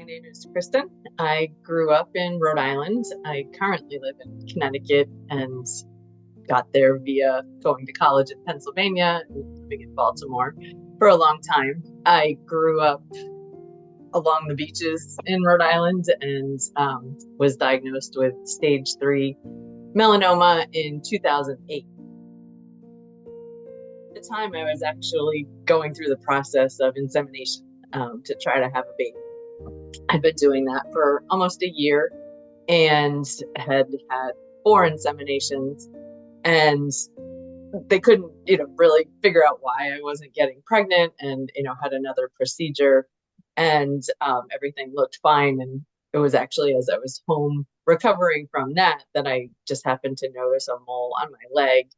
name is Kristen. I grew up in Rhode Island. I currently live in Connecticut and got there via going to college in Pennsylvania and living in Baltimore for a long time. I grew up along the beaches in Rhode Island and was diagnosed with stage 3 melanoma in 2008. At the time, I was actually going through the process of insemination to try to have a baby. I'd been doing that for almost a year and had had 4 inseminations, and they couldn't, really figure out why I wasn't getting pregnant, and, had another procedure, and everything looked fine. And it was actually as I was home recovering from that I just happened to notice a mole on my leg,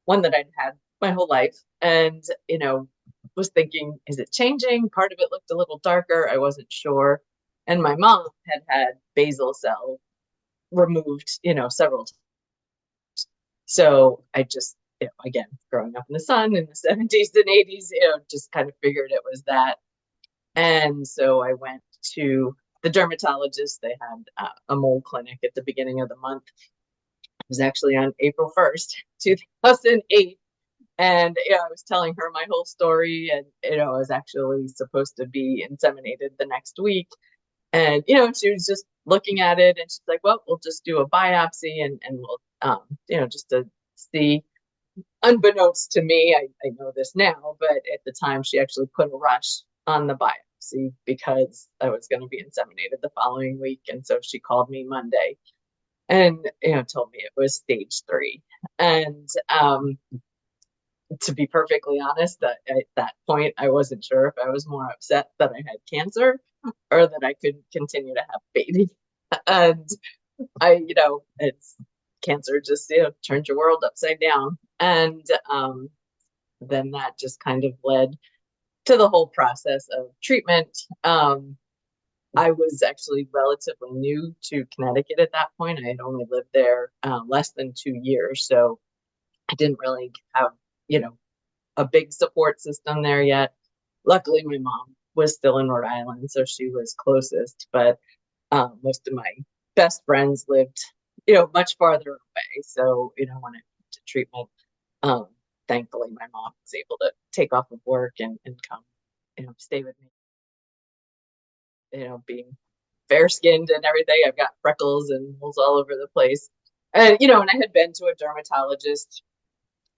one that I'd had my whole life. And, was thinking, is it changing? Part of it looked a little darker. I wasn't sure. And my mom had basal cell removed, several times. So I just, again, growing up in the sun in the 70s and 80s, just kind of figured it was that. And so I went to the dermatologist. They had a mole clinic at the beginning of the month. It was actually on April 1st, 2008. And I was telling her my whole story, and I was actually supposed to be inseminated the next week. And she was just looking at it, and she's like, "Well, we'll just do a biopsy, and we'll just to see." Unbeknownst to me, I know this now, but at the time she actually put a rush on the biopsy because I was going to be inseminated the following week. And so she called me Monday and told me it was stage 3. And to be perfectly honest, at that point, I wasn't sure if I was more upset that I had cancer or that I could continue to have a baby. And it's cancer just, turns your world upside down. And then that just kind of led to the whole process of treatment. I was actually relatively new to Connecticut at that point. I had only lived there less than 2 years. So I didn't really have, a big support system there yet. Luckily, my mom was still in Rhode Island, so she was closest. But most of my best friends lived, much farther away. So, when it came to treatment, thankfully, my mom was able to take off of work and come, stay with me. Being fair skinned and everything, I've got freckles and moles all over the place. And, and I had been to a dermatologist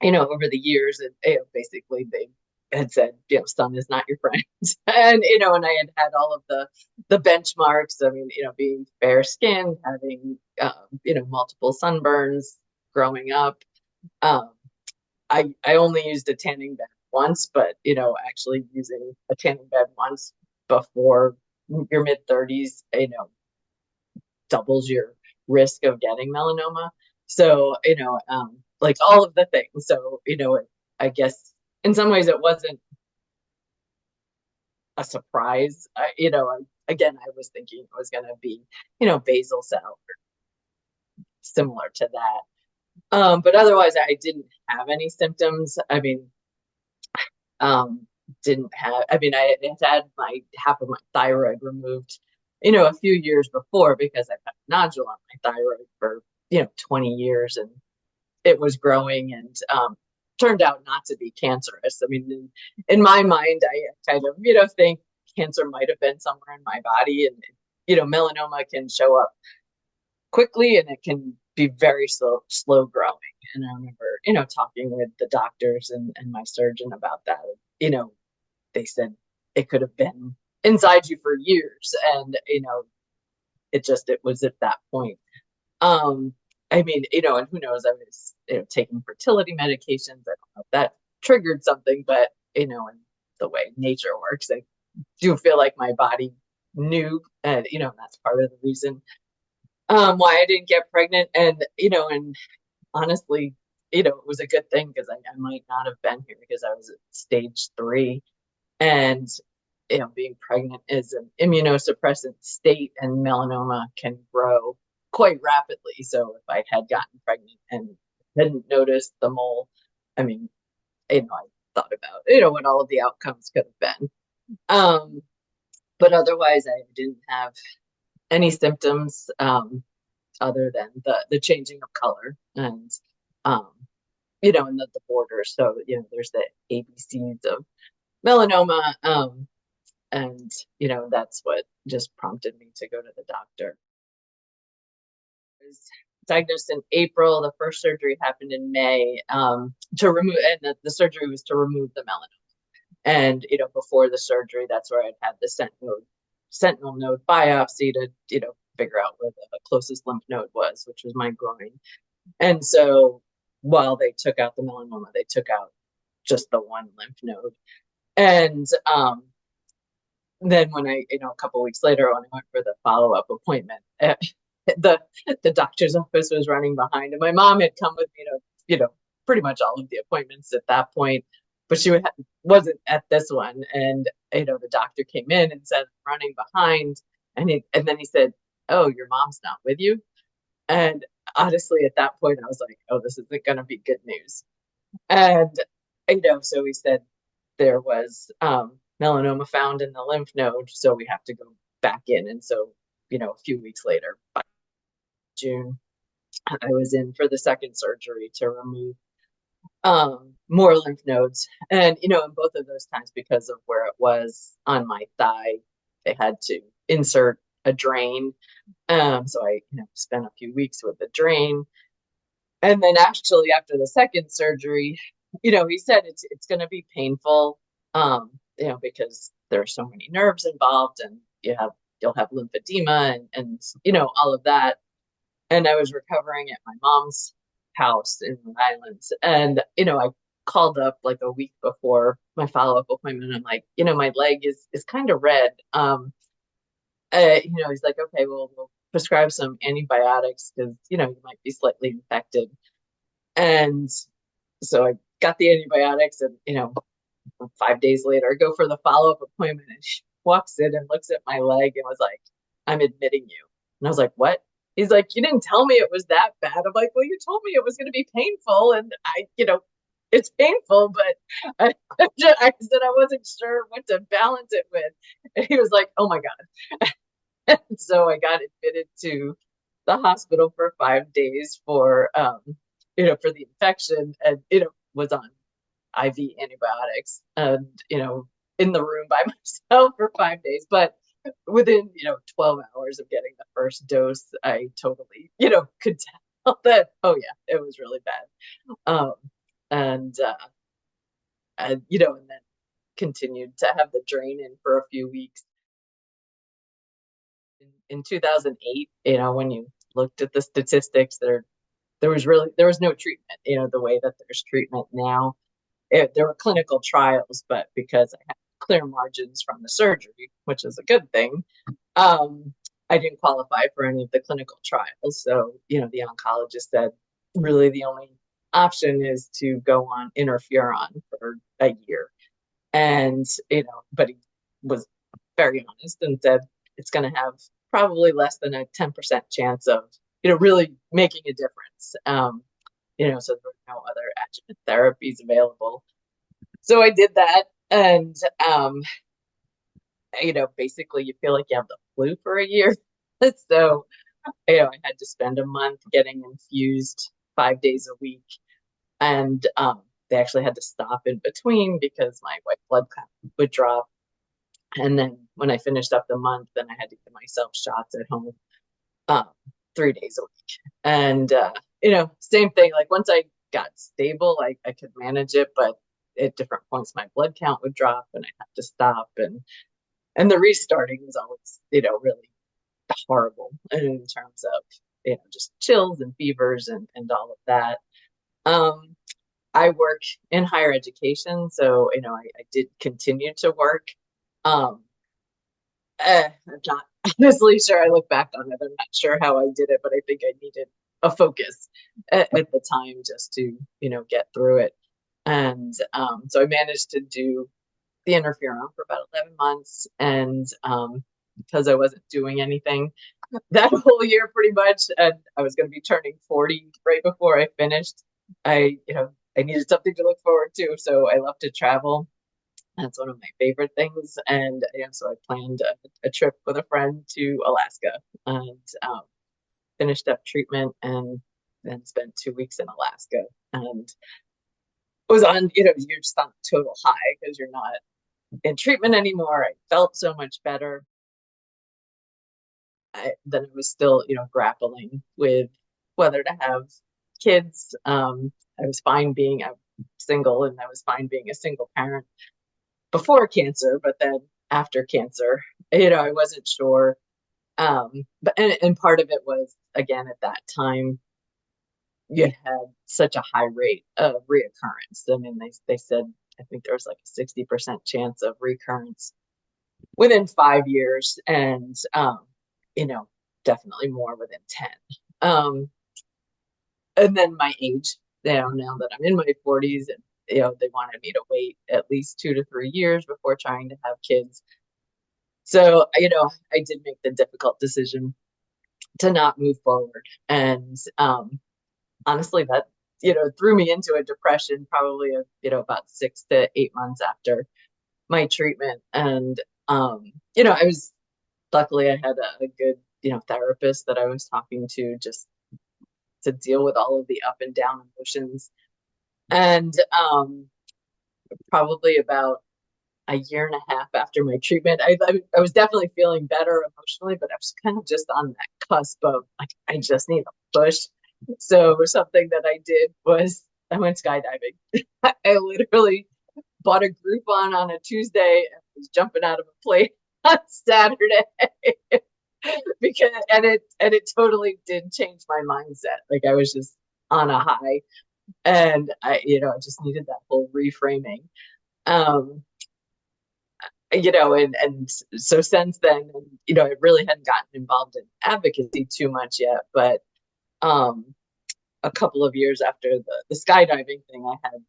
over the years, and basically they had said, sun is not your friend. And, and I had all of the benchmarks. I mean, being fair skinned, having, multiple sunburns growing up. I only used a tanning bed once, but, actually using a tanning bed once before your mid 30s, doubles your risk of getting melanoma. So, like all of the things. So, I guess in some ways it wasn't a surprise. Again, I was thinking it was going to be, basal cell or similar to that. But otherwise, I didn't have any symptoms. I mean, I had half of my thyroid removed, a few years before because I've had a nodule on my thyroid for, 20 years, and it was growing and turned out not to be cancerous. I mean, in my mind, I kind of, think cancer might have been somewhere in my body, and, melanoma can show up quickly and it can be very slow growing. And I remember, talking with the doctors and my surgeon about that. They said it could have been inside you for years. And, it was at that point. I mean, and who knows, I was, taking fertility medications. I don't know if that triggered something, but, in the way nature works, I do feel like my body knew, and, that's part of the reason why I didn't get pregnant. And, and honestly, it was a good thing because I might not have been here because I was at stage 3. And, being pregnant is an immunosuppressant state, and melanoma can grow quite rapidly. So if I had gotten pregnant and hadn't noticed the mole, I mean, I thought about, what all of the outcomes could have been. but otherwise I didn't have any symptoms other than the changing of color and um, and the borders. So there's the ABCs of melanoma, and that's what just prompted me to go to the doctor. I was diagnosed in April. The first surgery happened in May, to remove, and the surgery was to remove the melanoma. And before the surgery, that's where I'd had the sentinel node biopsy to figure out where the closest lymph node was, which was my groin. And so while they took out the melanoma, they took out just the one lymph node. And then when a couple weeks later, when I went for the follow-up appointment, the doctor's office was running behind, and my mom had come with me to pretty much all of the appointments at that point, but she wasn't at this one. And the doctor came in and said, running behind, and then he said, "Oh, your mom's not with you." And honestly, at that point, I was like, "Oh, this isn't going to be good news." And so he said there was melanoma found in the lymph node, so we have to go back in. And so a few weeks later, by June, I was in for the second surgery to remove more lymph nodes. And in both of those times, because of where it was on my thigh, they had to insert a drain. So I spent a few weeks with the drain. And then actually after the second surgery, he said it's going to be painful, because there are so many nerves involved, and you'll have lymphedema and all of that. And I was recovering at my mom's house in Rhode Island. And I called up like a week before my follow-up appointment. I'm like, my leg is kind of red. He's like, "Okay, well, we'll prescribe some antibiotics because you might be slightly infected." And so I got the antibiotics, and 5 days later, I go for the follow-up appointment, and she walks in and looks at my leg and was like, "I'm admitting you." And I was like, "What?" He's like, "You didn't tell me it was that bad." I'm like, "Well, you told me it was going to be painful, and it's painful, but I said I wasn't sure what to balance it with." And he was like, "Oh my God." And so I got admitted to the hospital for 5 days for the infection, and was on IV antibiotics, and in the room by myself for 5 days. But within 12 hours of getting the first dose, I totally could tell that, oh yeah, it was really bad. And and then continued to have the drain in for a few weeks. In 2008, when you looked at the statistics, there was no treatment, the way that there's treatment now. There were clinical trials, but because I had clear margins from the surgery, which is a good thing, I didn't qualify for any of the clinical trials. So, the oncologist said, really the only option is to go on interferon for a year. And, but he was very honest and said it's going to have probably less than a 10% chance of, really making a difference. So there were no other adjuvant therapies available. So I did that. And, basically you feel like you have the flu for a year. So, I had to spend a month getting infused 5 days a week. And they actually had to stop in between because my white blood count would drop. And then when I finished up the month, then I had to give myself shots at home 3 days a week. And, same thing, like once I got stable, I could manage it, but at different points, my blood count would drop and I'd have to stop. And the restarting was always, really horrible in terms of, just chills and fevers and all of that. I work in higher education, so, I did continue to work. I'm not honestly sure. I look back on it, I'm not sure how I did it, but I think I needed a focus at the time just to, get through it. And so I managed to do the interferon for about 11 months. And because I wasn't doing anything that whole year pretty much, and I was going to be turning 40 right before I finished, I needed something to look forward to. So I love to travel. That's one of my favorite things. And so I planned a trip with a friend to Alaska and finished up treatment and then spent 2 weeks in Alaska and was on, you're just on a total high because you're not in treatment anymore. I felt so much better. Then I was still, grappling with whether to have kids. I was fine being a single and I was fine being a single parent before cancer, but then after cancer, I wasn't sure. But and part of it was, again, at that time, you had such a high rate of reoccurrence. I mean, they said, I think there was like a 60% chance of recurrence within 5 years, and you know, definitely more within 10. Um, and then my age, now that I'm in my 40s, and they wanted me to wait at least 2 to 3 years before trying to have kids. So, I did make the difficult decision to not move forward. And honestly, that, threw me into a depression probably about 6 to 8 months after my treatment. And, I was luckily I had a good, therapist that I was talking to just to deal with all of the up and down emotions. And probably about a year and a half after my treatment, I was definitely feeling better emotionally, but I was kind of just on that cusp of like, I just need a push. So something that I did was I went skydiving. I literally bought a Groupon on a Tuesday and was jumping out of a plane on Saturday. Because and it totally did change my mindset. Like I was just on a high and I just needed that whole reframing. Um, and so since then, I really hadn't gotten involved in advocacy too much yet, but um, a couple of years after the skydiving thing, I had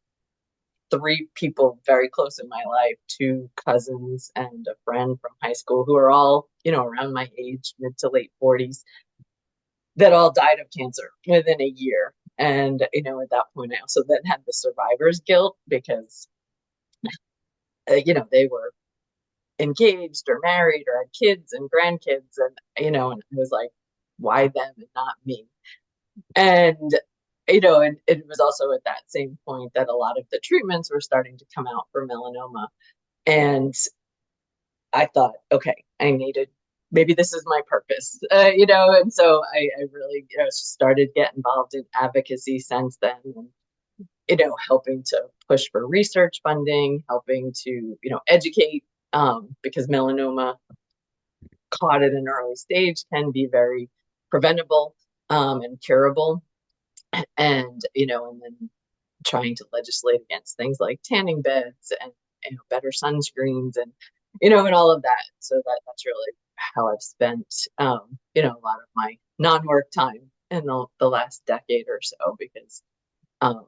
three people very close in my life, two cousins and a friend from high school who are all, around my age, mid to late 40s, that all died of cancer within a year. And, at that point, I also then had the survivor's guilt because, they were engaged or married or had kids and grandkids. And, and it was like, why them and not me? And, and it was also at that same point that a lot of the treatments were starting to come out for melanoma. And I thought, okay, I needed, maybe this is my purpose, and so I really, started getting involved in advocacy since then. And, helping to push for research funding, helping to, educate, because melanoma caught at an early stage can be very preventable, and curable. And, and then trying to legislate against things like tanning beds and, better sunscreens and, and all of that. So that's really how I've spent, a lot of my non-work time in the last decade or so, because um,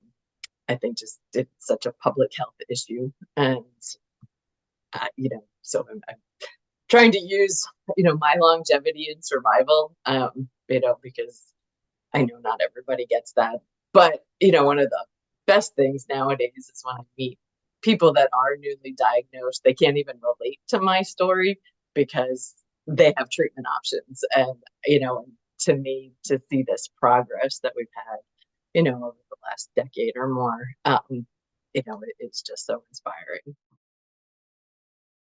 I think just it's such a public health issue. And, so I'm trying to use, my longevity and survival, because I know not everybody gets that. But, one of the best things nowadays is when I meet people that are newly diagnosed, they can't even relate to my story because they have treatment options. And, to me, to see this progress that we've had, over the last decade or more, it's just so inspiring.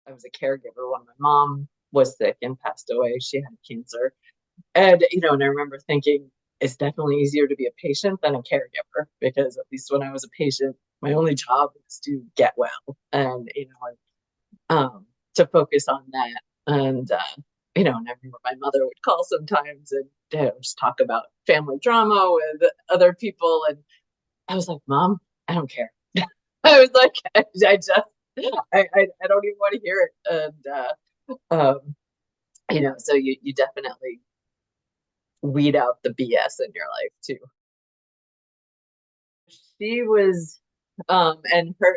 I was a caregiver when my mom was sick and passed away. She had cancer. And, and I remember thinking it's definitely easier to be a patient than a caregiver, because at least when I was a patient, my only job was to get well and, to focus on that. And, and I remember my mother would call sometimes and just talk about family drama with other people. And I was like, Mom, I don't care. I was like, I just, I don't even want to hear it. And, so you definitely weed out the BS in your life too. She was,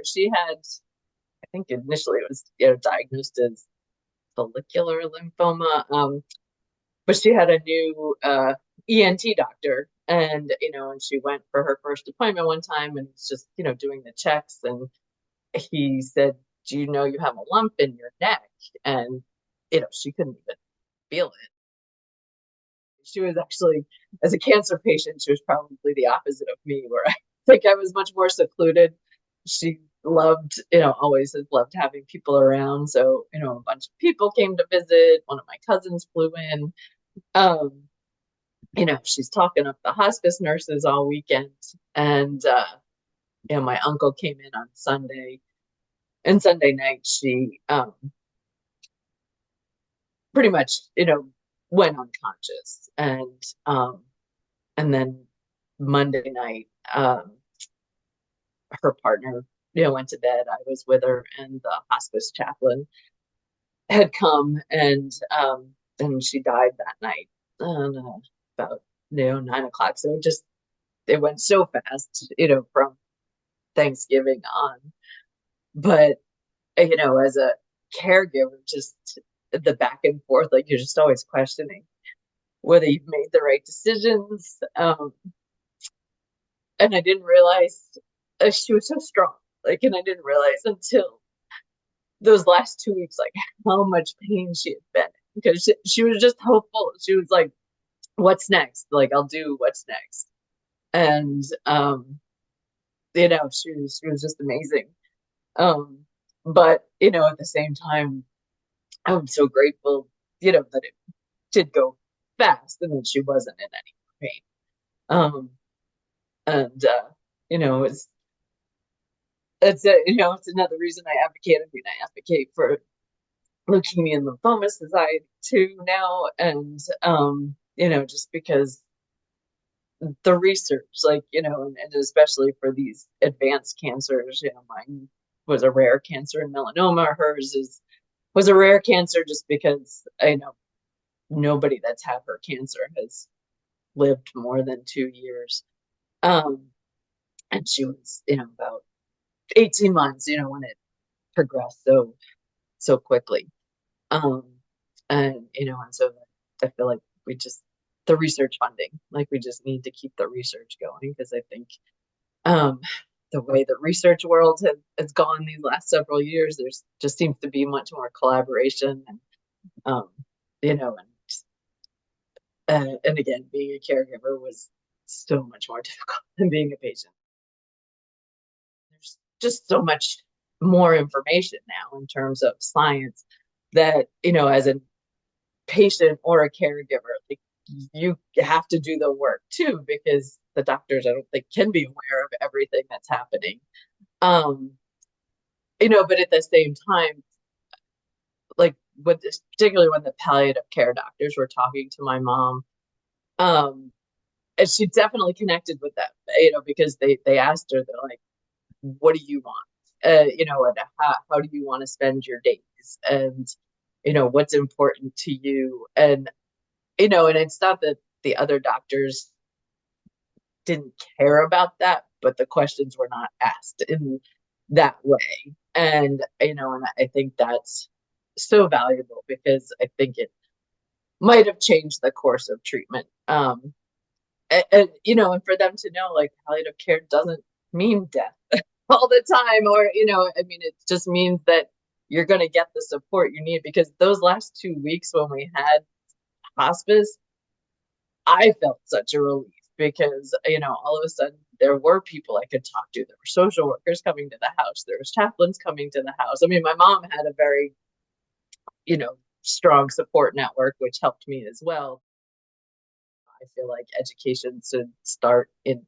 she had, I think initially it was, diagnosed as follicular lymphoma. But she had a new ENT doctor, and, and she went for her first appointment one time and was just, doing the checks. And he said, do you know you have a lump in your neck? And, she couldn't even feel it. She was actually, as a cancer patient, she was probably the opposite of me, where I think I was much more secluded. She loved, always has loved having people around. So, a bunch of people came to visit. One of my cousins flew in. Um, she's talking up the hospice nurses all weekend. And, my uncle came in on Sunday. And Sunday night, she pretty much, went unconscious. And then Monday night, her partner, went to bed. I was with her, and the hospice chaplain had come, and she died that night, about 9 o'clock. So it went so fast, from Thanksgiving on. But as a caregiver, just the back and forth, like you're just always questioning whether you've made the right decisions. And I didn't realize she was so strong. And I didn't realize until those last 2 weeks, like how much pain she had been in, because she was just hopeful. She was like, "What's next? Like, I'll do what's next." And she was just amazing. But at the same time, I'm so grateful, that it did go fast and that she wasn't in any pain. And it's another reason I advocate. I mean, I advocate for Leukemia and Lymphoma Society too now, and just because the research, and especially for these advanced cancers, mine was a rare cancer in melanoma. Hers was a rare cancer just because I know nobody that's had her cancer has lived more than 2 years. And she was, about 18 months, when it progressed so quickly. And so I feel like the research funding, like we just need to keep the research going, because I think the way the research world has gone these last several years, there's just seems to be much more collaboration, and and again, being a caregiver was so much more difficult than being a patient. There's just so much more information now in terms of science that, as a patient or a caregiver, like, you have to do the work too, because the doctors, I don't think, can be aware of everything that's happening. But at the same time, like with this, particularly when the palliative care doctors were talking to my mom, and she definitely connected with them, because they asked her, they're like, "What do you want? And how do you want to spend your days? And what's important to you?" And and it's not that the other doctors didn't care about that, but the questions were not asked in that way. And I think that's so valuable, because I think it might have changed the course of treatment. And for them to know, like, palliative care doesn't mean death all the time, or, I mean, it just means that you're going to get the support you need, because those last 2 weeks when we had hospice, I felt such a relief, because, all of a sudden there were people I could talk to. There were social workers coming to the house. There was chaplains coming to the house. I mean, my mom had a very, strong support network, which helped me as well. I feel like education should start in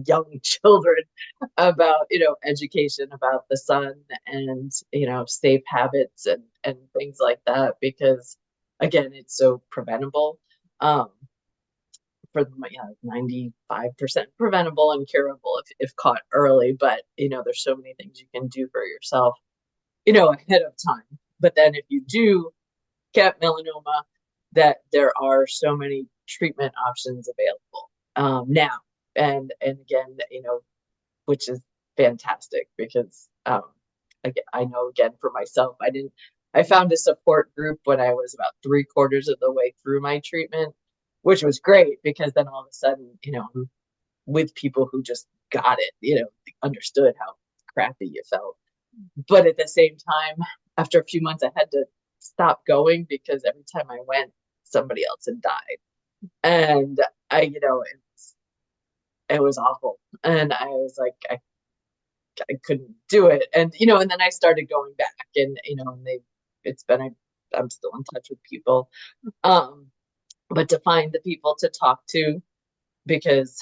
young children about, education about the sun, and, safe habits, and things like that, because again, it's so preventable. For 95% preventable and curable if caught early. But, there's so many things you can do for yourself, ahead of time. But then if you do get melanoma, that there are so many treatment options available now. And again, which is fantastic, because I know, again, for myself, I found a support group when I was about 3/4 of the way through my treatment, which was great, because then all of a sudden, I'm with people who just got it, understood how crappy you felt. But at the same time, after a few months, I had to stop going because every time I went, somebody else had died. And it was awful. And I was like, I couldn't do it. And, and then I started going back and it's been, I'm still in touch with people. But to find the people to talk to, because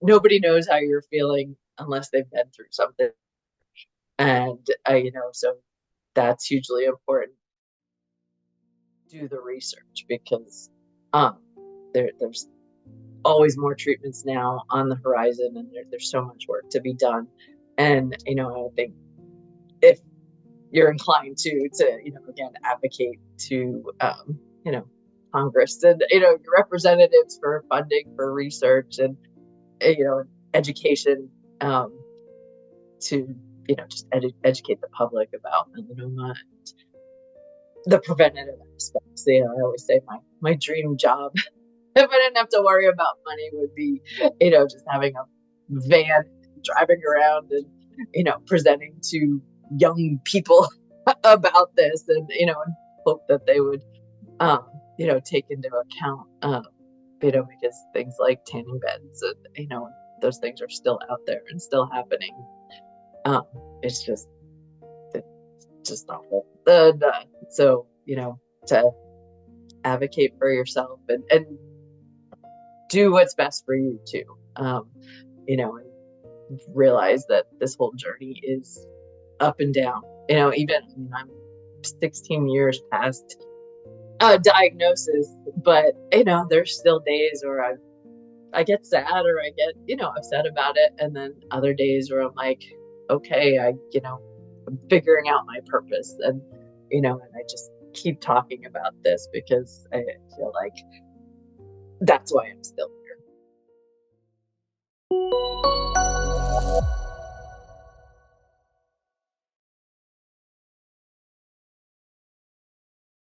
nobody knows how you're feeling unless they've been through something. And, so that's hugely important. Do the research because there's always more treatments now on the horizon, and there's so much work to be done. And I think if you're inclined to again advocate to Congress and your representatives for funding for research and education, to just educate the public about melanoma and the preventative aspects. I always say my dream job, if I didn't have to worry about money, would be just having a van driving around and presenting to young people about this, and and hope that they would take into account because things like tanning beds and those things are still out there and still happening. um it's just awful. And so to advocate for yourself and do what's best for you too. And realize that this whole journey is up and down. I'm 16 years past diagnosis, but there's still days where I get sad or I get upset about it, and then other days where I'm like, okay, I'm figuring out my purpose, and I just keep talking about this because I feel like that's why I'm still